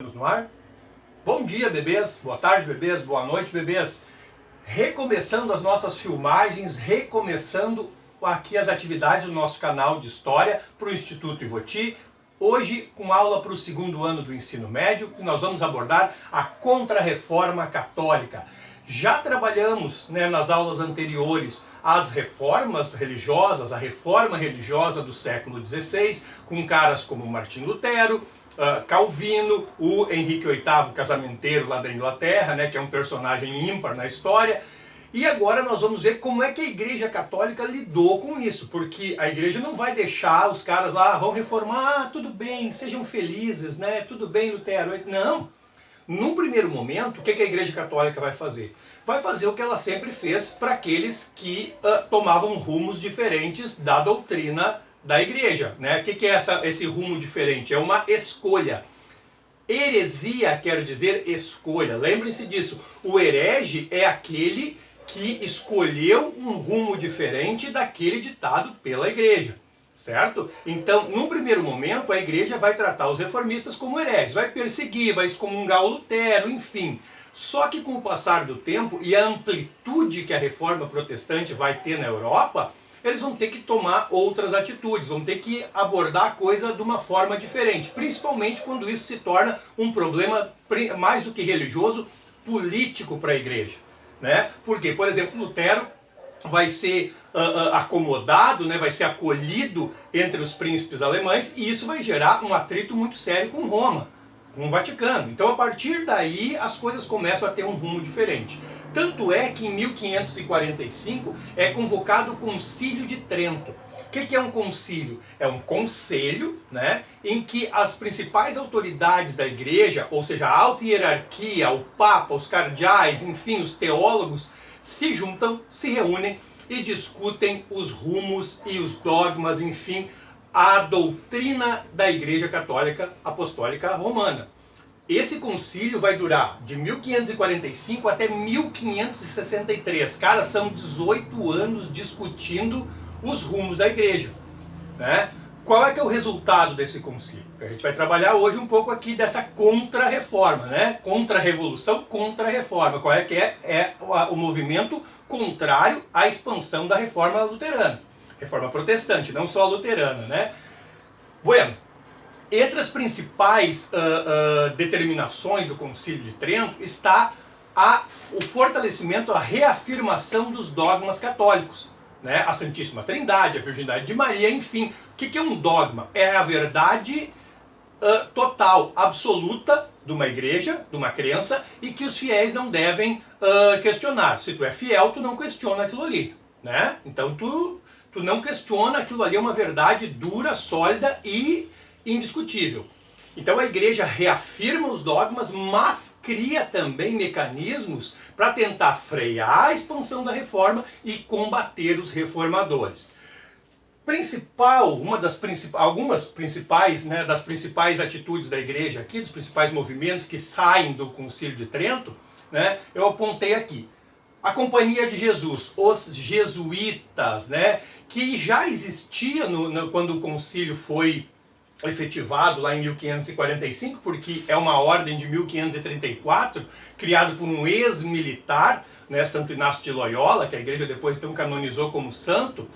Estamos no ar? Bom dia, bebês, boa tarde, bebês, boa noite, bebês. Recomeçando as nossas filmagens, recomeçando aqui as atividades do nosso canal de História para o Instituto Ivoti. Hoje, com aula para o segundo ano do ensino médio, nós vamos abordar a Contra-Reforma Católica. Já trabalhamos nas aulas anteriores as reformas religiosas, a reforma religiosa do século XVI, com caras como Martim Lutero, Calvino, o Henrique VIII casamenteiro lá da Inglaterra, que é um personagem ímpar na história. E agora nós vamos ver como é que a Igreja Católica lidou com isso, porque a Igreja não vai deixar os caras lá, vão reformar, tudo bem, sejam felizes, tudo bem, Lutero. Não. Num primeiro momento, o que a Igreja Católica vai fazer? Vai fazer o que ela sempre fez para aqueles que tomavam rumos diferentes da doutrina da Igreja. O que é esse rumo diferente? É uma escolha. Heresia quer dizer escolha. Lembrem-se disso. O herege é aquele que escolheu um rumo diferente daquele ditado pela Igreja. Certo? Então, num primeiro momento, a Igreja vai tratar os reformistas como hereges, vai perseguir, vai excomungar o Lutero, enfim. Só que com o passar do tempo e a amplitude que a reforma protestante vai ter na Europa, eles vão ter que tomar outras atitudes, vão ter que abordar a coisa de uma forma diferente, principalmente quando isso se torna um problema mais do que religioso, político para a Igreja. Porque, por exemplo, Lutero vai ser acomodado, vai ser acolhido entre os príncipes alemães, e isso vai gerar um atrito muito sério com Roma, com o Vaticano. Então, a partir daí, as coisas começam a ter um rumo diferente. Tanto é que em 1545 é convocado o Concílio de Trento. O que é um concílio? É um conselho, em que as principais autoridades da Igreja, ou seja, a alta hierarquia, o Papa, os cardeais, enfim, os teólogos, se juntam, se reúnem e discutem os rumos e os dogmas, enfim, a doutrina da Igreja Católica Apostólica Romana. Esse concílio vai durar de 1545 até 1563. Cara, são 18 anos discutindo os rumos da Igreja. Qual é que é o resultado desse concílio? A gente vai trabalhar hoje um pouco aqui dessa contra-reforma, Contra-revolução, contra-reforma. Qual é que é o movimento contrário à expansão da reforma luterana. Reforma protestante, não só a luterana, Bueno, entre as principais determinações do Concílio de Trento está o fortalecimento, a reafirmação dos dogmas católicos. A Santíssima Trindade, a Virgindade de Maria, enfim. O que é um dogma? É a verdade total, absoluta de uma igreja, de uma crença, e que os fiéis não devem questionar. Se tu é fiel, tu não questiona aquilo ali. Então tu não questiona, aquilo ali é uma verdade dura, sólida e indiscutível. Então a Igreja reafirma os dogmas, mas cria também mecanismos para tentar frear a expansão da reforma e combater os reformadores. Algumas principais atitudes da Igreja aqui, dos principais movimentos que saem do Concílio de Trento, eu apontei aqui. A Companhia de Jesus, os jesuítas, que já existia quando o concílio foi efetivado lá em 1545, porque é uma ordem de 1534, criado por um ex-militar, Santo Inácio de Loyola, que a Igreja depois então canonizou como santo.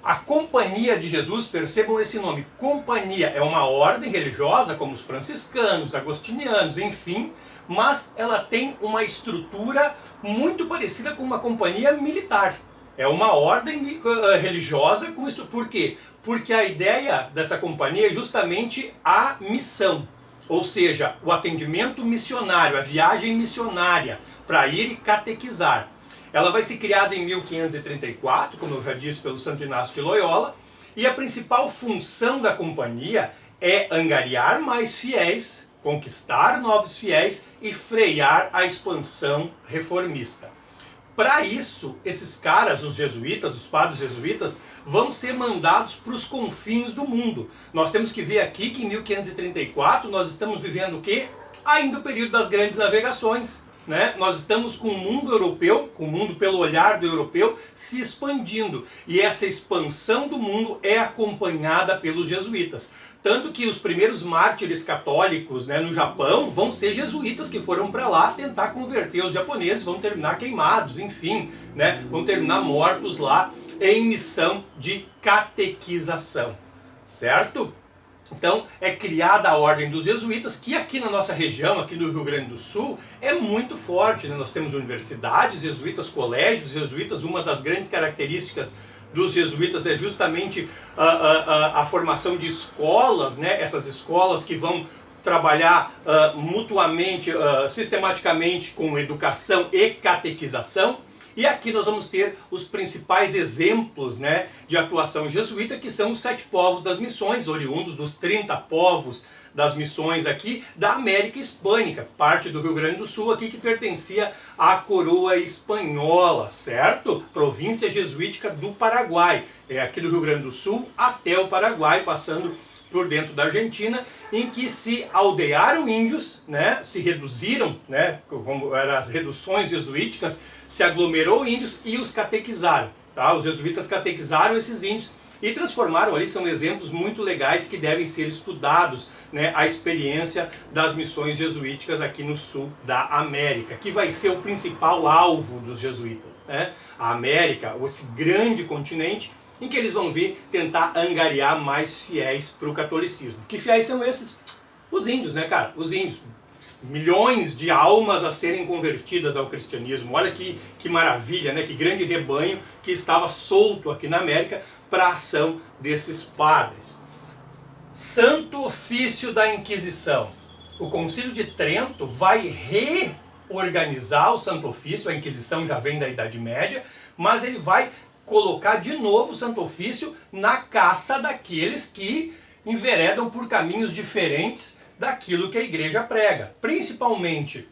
A Companhia de Jesus, percebam esse nome, companhia, é uma ordem religiosa, como os franciscanos, agostinianos, enfim, mas ela tem uma estrutura muito parecida com uma companhia militar. É uma ordem religiosa com isso. Por quê? Porque a ideia dessa companhia é justamente a missão, ou seja, o atendimento missionário, a viagem missionária para ir e catequizar. Ela vai ser criada em 1534, como eu já disse, pelo Santo Inácio de Loyola, e a principal função da companhia é angariar mais fiéis, conquistar novos fiéis e frear a expansão reformista. Para isso, esses caras, os jesuítas, os padres jesuítas, vão ser mandados para os confins do mundo. Nós temos que ver aqui que em 1534 nós estamos vivendo o quê? Ainda o período das grandes navegações. Nós estamos com o mundo europeu, com o mundo pelo olhar do europeu, se expandindo. E essa expansão do mundo é acompanhada pelos jesuítas. Tanto que os primeiros mártires católicos, né, no Japão vão ser jesuítas que foram para lá tentar converter os japoneses, vão terminar queimados, enfim, né, vão terminar mortos lá em missão de catequização, certo? Então é criada a ordem dos jesuítas, que aqui na nossa região, aqui no Rio Grande do Sul, é muito forte, né? Nós temos universidades jesuítas, colégios jesuítas. Uma das grandes características dos jesuítas é justamente a formação de escolas, né? Essas escolas que vão trabalhar mutuamente, sistematicamente com educação e catequização. E aqui nós vamos ter os principais exemplos, né, de atuação jesuíta, que são os 7 povos das missões, oriundos dos 30 povos das missões aqui da América Hispânica, parte do Rio Grande do Sul aqui que pertencia à coroa espanhola, certo? Província jesuítica do Paraguai, é aqui do Rio Grande do Sul até o Paraguai, passando por dentro da Argentina, em que se aldearam índios, né, se reduziram, né, como eram as reduções jesuíticas, se aglomerou índios e os catequizaram. Tá? Os jesuítas catequizaram esses índios e transformaram ali, são exemplos muito legais que devem ser estudados, né, a experiência das missões jesuíticas aqui no sul da América, que vai ser o principal alvo dos jesuítas. Né? A América, esse grande continente, em que eles vão vir tentar angariar mais fiéis para o catolicismo. Que fiéis são esses? Os índios, né, cara? Os índios. Milhões de almas a serem convertidas ao cristianismo. Olha que maravilha, né? Que grande rebanho que estava solto aqui na América para a ação desses padres. Santo Ofício da Inquisição. O Concílio de Trento vai reorganizar o Santo Ofício. A Inquisição já vem da Idade Média, mas ele vai colocar de novo o Santo Ofício na caça daqueles que enveredam por caminhos diferentes daquilo que a igreja prega. Principalmente,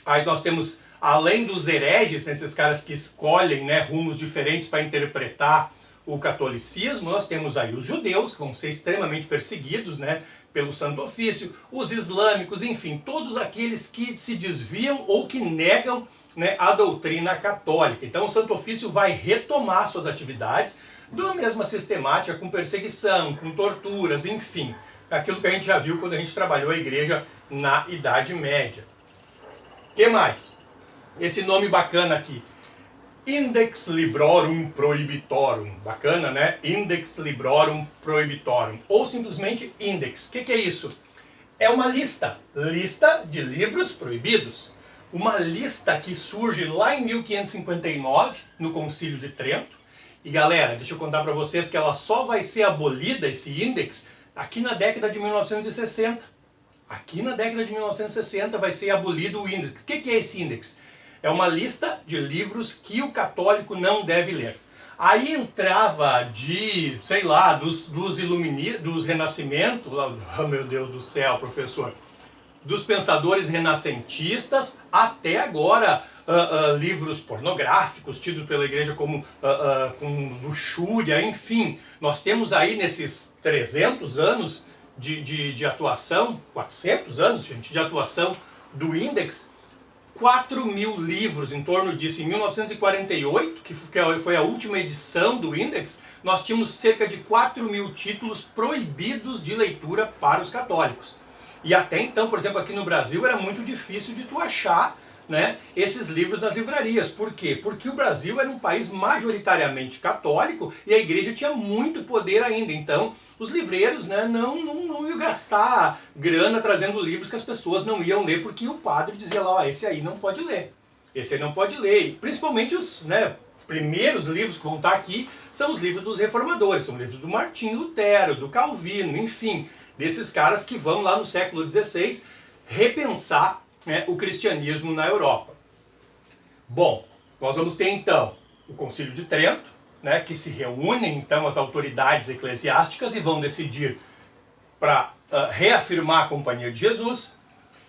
aí nós temos, além dos hereges, esses caras que escolhem, né, rumos diferentes para interpretar o catolicismo, nós temos aí os judeus, que vão ser extremamente perseguidos, né, pelo Santo Ofício, os islâmicos, enfim, todos aqueles que se desviam ou que negam, né, a doutrina católica. Então o Santo Ofício vai retomar suas atividades da mesma sistemática, com perseguição, com torturas, enfim, aquilo que a gente já viu quando a gente trabalhou a igreja na Idade Média. O que mais? Esse nome bacana aqui, Index Librorum Prohibitorum, bacana, né? Index Librorum Prohibitorum, ou simplesmente Index. O que é isso? É uma lista de livros proibidos. Uma lista que surge lá em 1559, no Concílio de Trento. E galera, deixa eu contar para vocês que ela só vai ser abolida, esse índex, aqui na década de 1960. Aqui na década de 1960 vai ser abolido o índex. O que é esse índex? É uma lista de livros que o católico não deve ler. Aí entrava de, sei lá, dos renascimentos, oh meu Deus do céu, professor, dos pensadores renascentistas até agora livros pornográficos tidos pela igreja como com luxúria, enfim. Nós temos aí nesses 300 anos de atuação, 400 anos, gente, de atuação do Index, 4.000 livros, em torno disso. Em 1948, que foi a última edição do Index, nós tínhamos cerca de 4.000 títulos proibidos de leitura para os católicos. E até então, por exemplo, aqui no Brasil era muito difícil de tu achar, né, esses livros nas livrarias. Por quê? Porque o Brasil era um país majoritariamente católico e a igreja tinha muito poder ainda. Então, os livreiros, né, não iam gastar grana trazendo livros que as pessoas não iam ler, porque o padre dizia lá, ó, esse aí não pode ler. Esse aí não pode ler. E principalmente os, né, primeiros livros que vão estar aqui são os livros dos reformadores, são livros do Martinho Lutero, do Calvino, enfim, desses caras que vão lá no século XVI repensar, né, o cristianismo na Europa. Bom, nós vamos ter então o Concílio de Trento, né, que se reúnem então as autoridades eclesiásticas e vão decidir para reafirmar a Companhia de Jesus,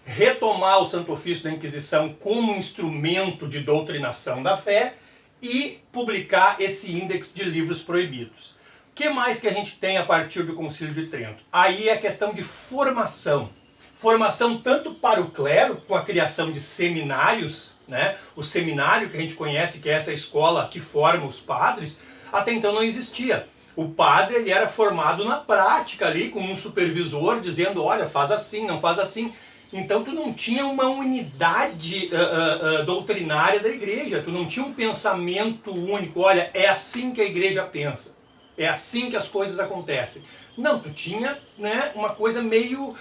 retomar o Santo Ofício da Inquisição como instrumento de doutrinação da fé e publicar esse índex de livros proibidos. O que mais que a gente tem a partir do Concílio de Trento? Aí é a questão de formação. Formação tanto para o clero, com a criação de seminários, né? O seminário que a gente conhece, que é essa escola que forma os padres, até então não existia. O padre, ele era formado na prática ali, com um supervisor dizendo, olha, faz assim, não faz assim. Então tu não tinha uma unidade doutrinária da igreja, tu não tinha um pensamento único, olha, é assim que a igreja pensa, é assim que as coisas acontecem. Não, tu tinha, né, uma coisa meio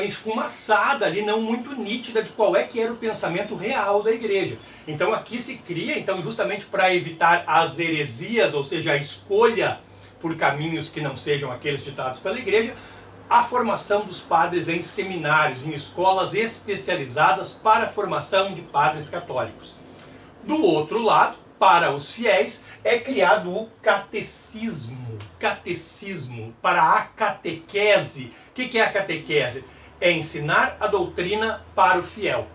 esfumaçada ali, não muito nítida de qual é que era o pensamento real da igreja. Então aqui se cria, então, justamente para evitar as heresias, ou seja, a escolha por caminhos que não sejam aqueles ditados pela igreja, a formação dos padres em seminários, em escolas especializadas para a formação de padres católicos. Do outro lado, para os fiéis, é criado o catecismo. Catecismo, para a catequese. O que é a catequese? É ensinar a doutrina para o fiel.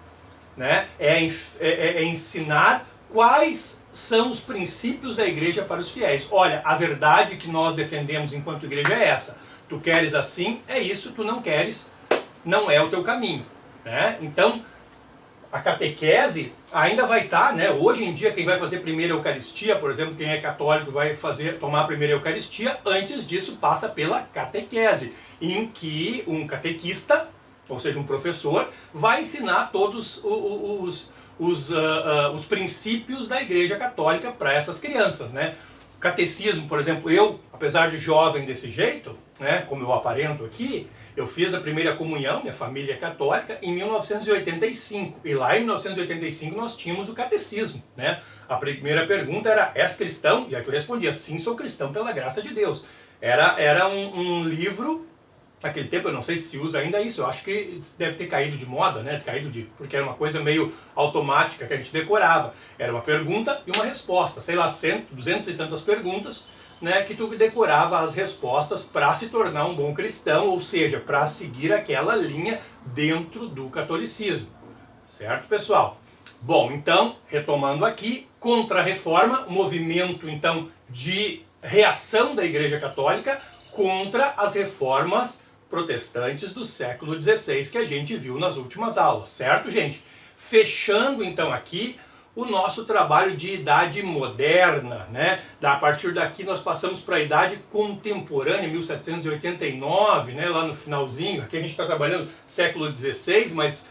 Né? É ensinar quais são os princípios da igreja para os fiéis. Olha, a verdade que nós defendemos enquanto igreja é essa. Tu queres assim, é isso, tu não queres, não é o teu caminho. Né? Então, a catequese ainda vai estar, né? Hoje em dia, quem vai fazer primeira Eucaristia, por exemplo, quem é católico vai tomar a primeira Eucaristia, antes disso passa pela catequese, em que um catequista, ou seja, um professor, vai ensinar todos os princípios da Igreja Católica para essas crianças, né? Catecismo, por exemplo, eu, apesar de jovem desse jeito, né, como eu aparento aqui, eu fiz a primeira comunhão, minha família é católica, em 1985. E lá em 1985 nós tínhamos o catecismo, né? A primeira pergunta era, és cristão? E aí eu respondia, sim, sou cristão pela graça de Deus. Era um livro, naquele tempo eu não sei se usa ainda isso, eu acho que deve ter caído de moda, né? Porque era uma coisa meio automática que a gente decorava. Era uma pergunta e uma resposta, sei lá, 100, 200 e tantas perguntas, né, que tu decorava as respostas para se tornar um bom cristão, ou seja, para seguir aquela linha dentro do catolicismo. Certo, pessoal? Bom, então, retomando aqui, Contra-Reforma, movimento, então, de reação da Igreja Católica contra as reformas protestantes do século XVI que a gente viu nas últimas aulas, certo, gente? Fechando, então, aqui o nosso trabalho de idade moderna, né? A partir daqui nós passamos para a idade contemporânea, 1789, né? Lá no finalzinho. Aqui a gente está trabalhando século XVI, mas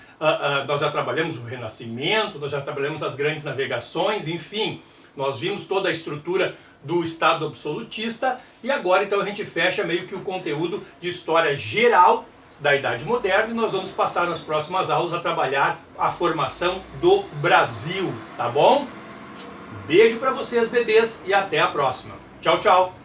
nós já trabalhamos o Renascimento, nós já trabalhamos as grandes navegações, enfim, nós vimos toda a estrutura do Estado absolutista e agora então a gente fecha meio que o conteúdo de história geral da Idade Moderna e nós vamos passar nas próximas aulas a trabalhar a formação do Brasil, tá bom? Beijo para vocês, bebês, e até a próxima. Tchau, tchau!